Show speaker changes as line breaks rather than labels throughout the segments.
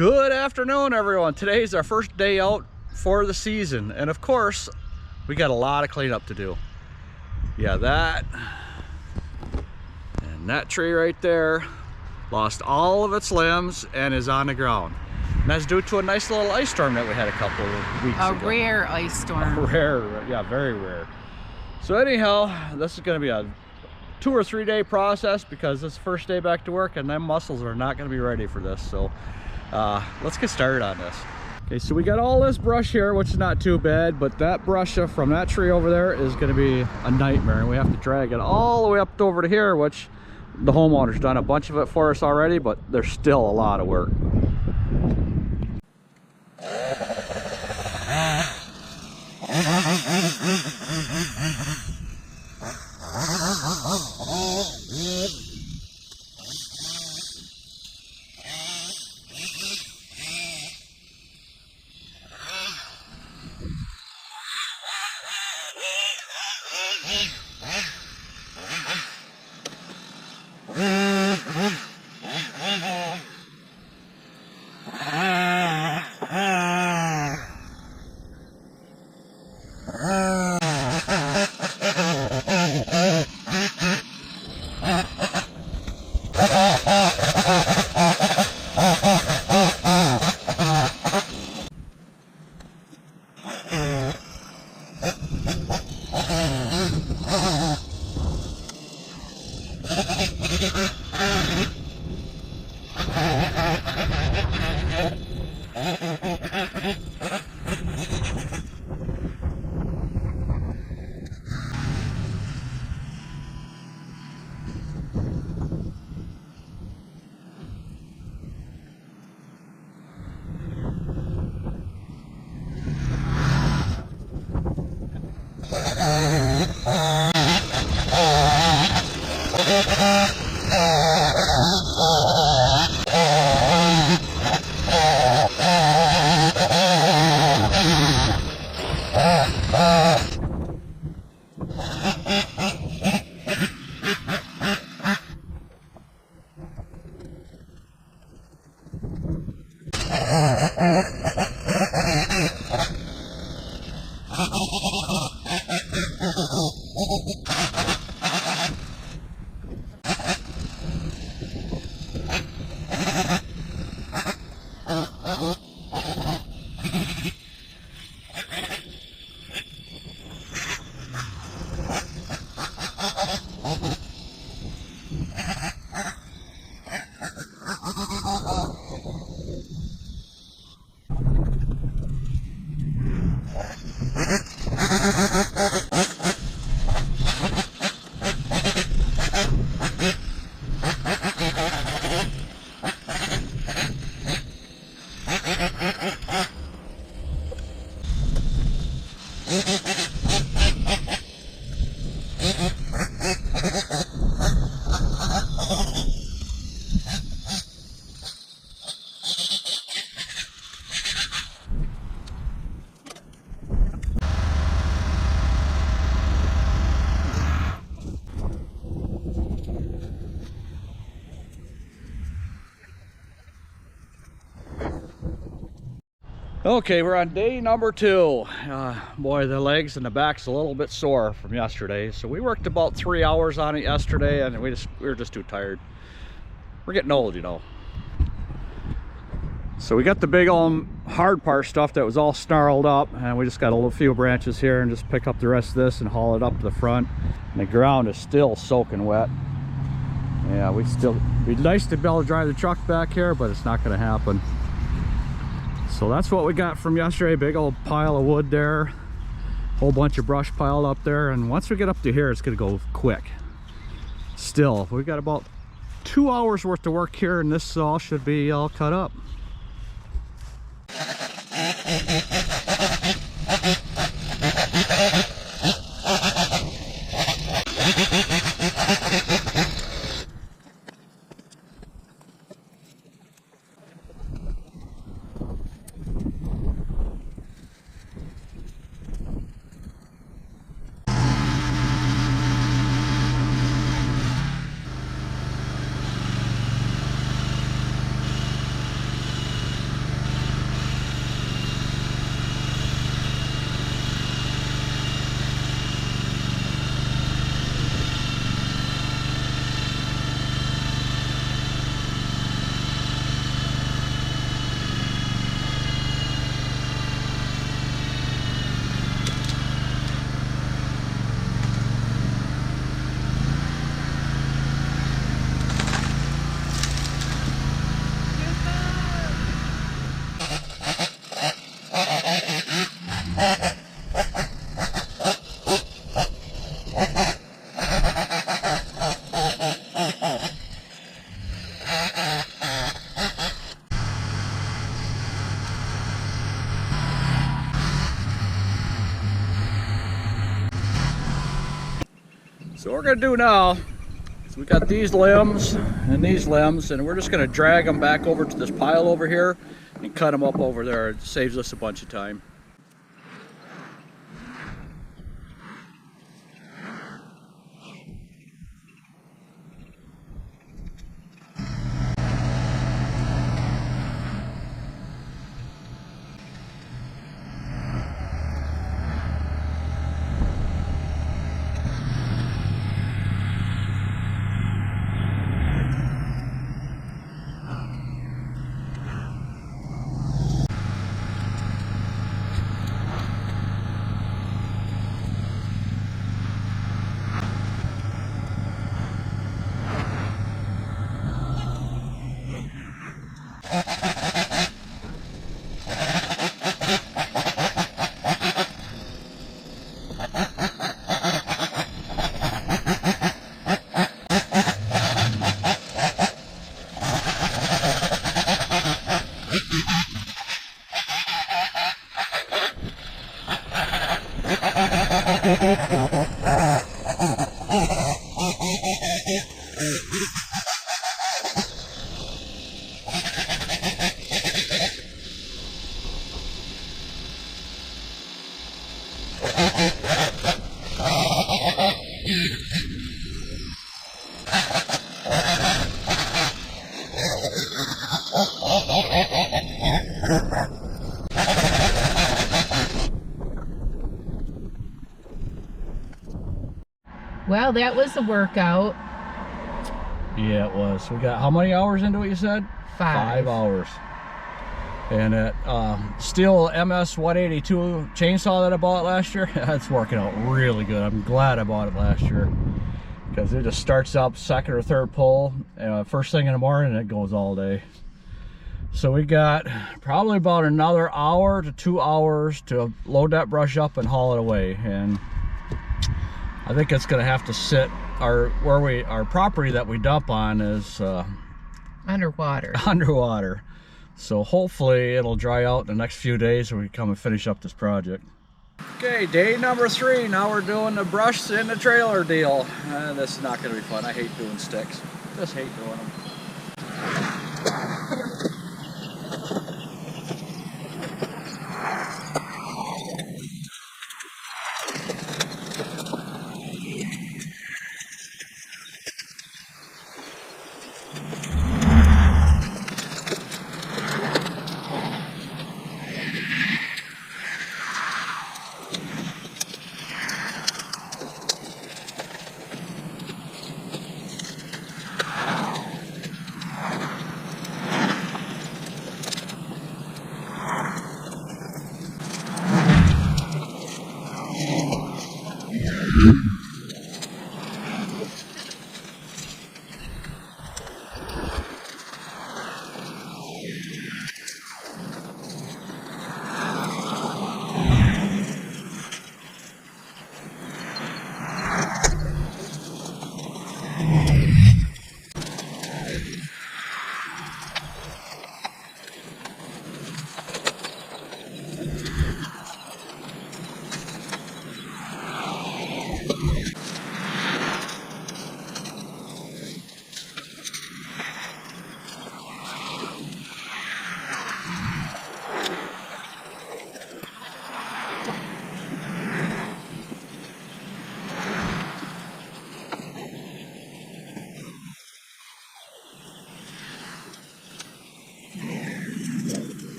Good afternoon, everyone. Today's our first day out for the season, and of course we got a lot of cleanup to do. Yeah, that and that tree right there lost all of its limbs and is on the ground, and that's due to a nice little ice storm that we had a couple of weeks ago.
A rare ice storm.
Rare, yeah, very rare. So anyhow, this is going to be a 2 or 3 day process because this is the first day back to work, and them muscles are not going to be ready for this. So let's get started on this. Okay, so we got all this brush here, which is not too bad, but that brush from that tree over there is going to be a nightmare, and we have to drag it all the way up over to here, which the homeowner's done a bunch of it for us already, but there's still a lot of work. Okay, we're on day number 2. Boy, the legs and the back's a little bit sore from yesterday. So we worked about 3 hours on it yesterday, and we were just too tired. We're getting old, you know. So we got the big old hard part stuff that was all snarled up, and we just got a little few branches here and just pick up the rest of this and haul it up to the front. And the ground is still soaking wet. Yeah, it'd be nice to be able to drive the truck back here, but it's not going to happen. So that's what we got from yesterday. Big old pile of wood there, whole bunch of brush piled up there, and once we get up to here it's gonna go quick. Still, we've got about 2 hours worth of work here, and this all should be all cut up. So what we're gonna do now is we got these limbs and these limbs, and we're just gonna drag them back over to this pile over here and cut them up over there. It saves us a bunch of time.
Well, that was a workout.
Yeah, it was. We got how many hours into it, you said? 5 hours. And that Stihl MS 182 chainsaw that I bought last year, that's working out really good. I'm glad I bought it last year, because it just starts up second or third pull first thing in the morning, and it goes all day. So we got probably about another hour to 2 hours to load that brush up and haul it away. And I think it's gonna have to sit, our property that we dump on is underwater. So hopefully it'll dry out in the next few days when we come and finish up this project. Okay, day number 3. Now we're doing the brush in the trailer deal. This is not gonna be fun. I hate doing sticks. Just hate doing them.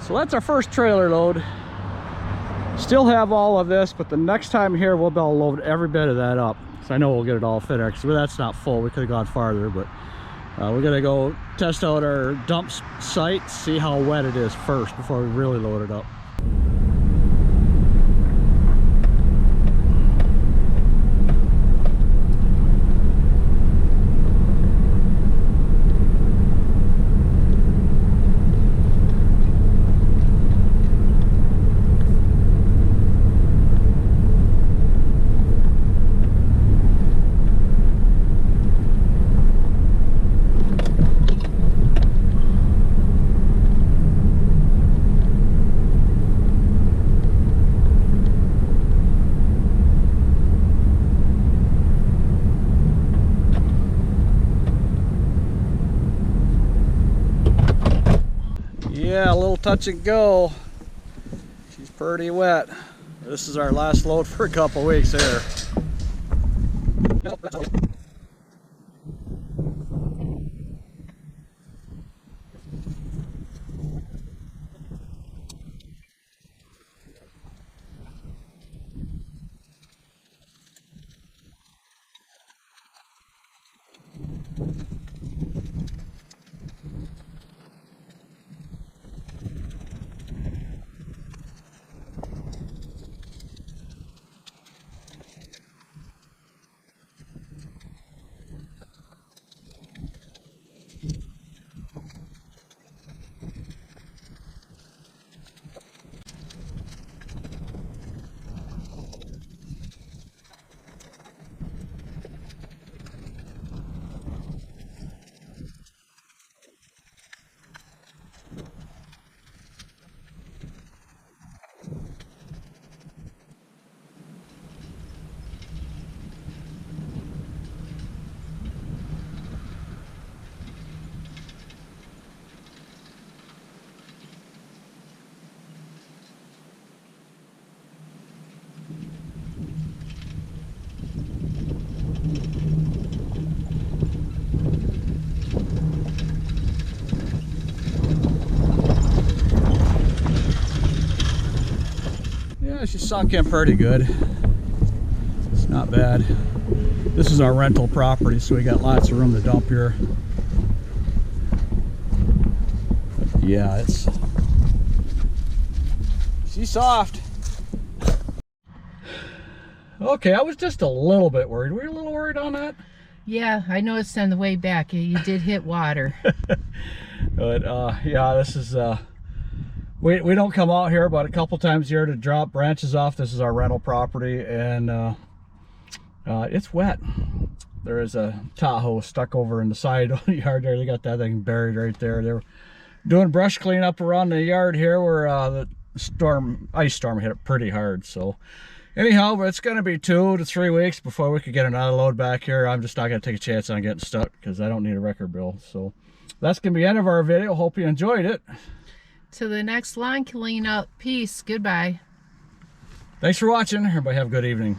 So that's our first trailer load. Still have all of this, but the next time here we'll be able to load every bit of that up. So I know we'll get it all fit there, because that's not full. We could have gone farther, but we're gonna go test out our dump site, see how wet it is first before we really load it up. touch and go. She's pretty wet. This is our last load for a couple weeks here. She's sunk in pretty good. It's not bad. This is our rental property, so we got lots of room to dump here. But yeah, she's soft. Okay, I was just a little bit worried. Were you a little worried on that?
Yeah, I noticed on the way back you did hit water.
But yeah, this is we don't come out here but a couple times a year to drop branches off. This is our rental property, and it's wet. There is a Tahoe stuck over in the side of the yard there. They got that thing buried right there. They were doing brush cleanup around the yard here where the ice storm hit it pretty hard. So anyhow, it's going to be 2 to 3 weeks before we could get another load back here. I'm just not going to take a chance on getting stuck because I don't need a wrecker bill. So that's going to be the end of our video. Hope you enjoyed it.
To the next lawn cleanup. Peace. Goodbye.
Thanks for watching. Everybody have a good evening.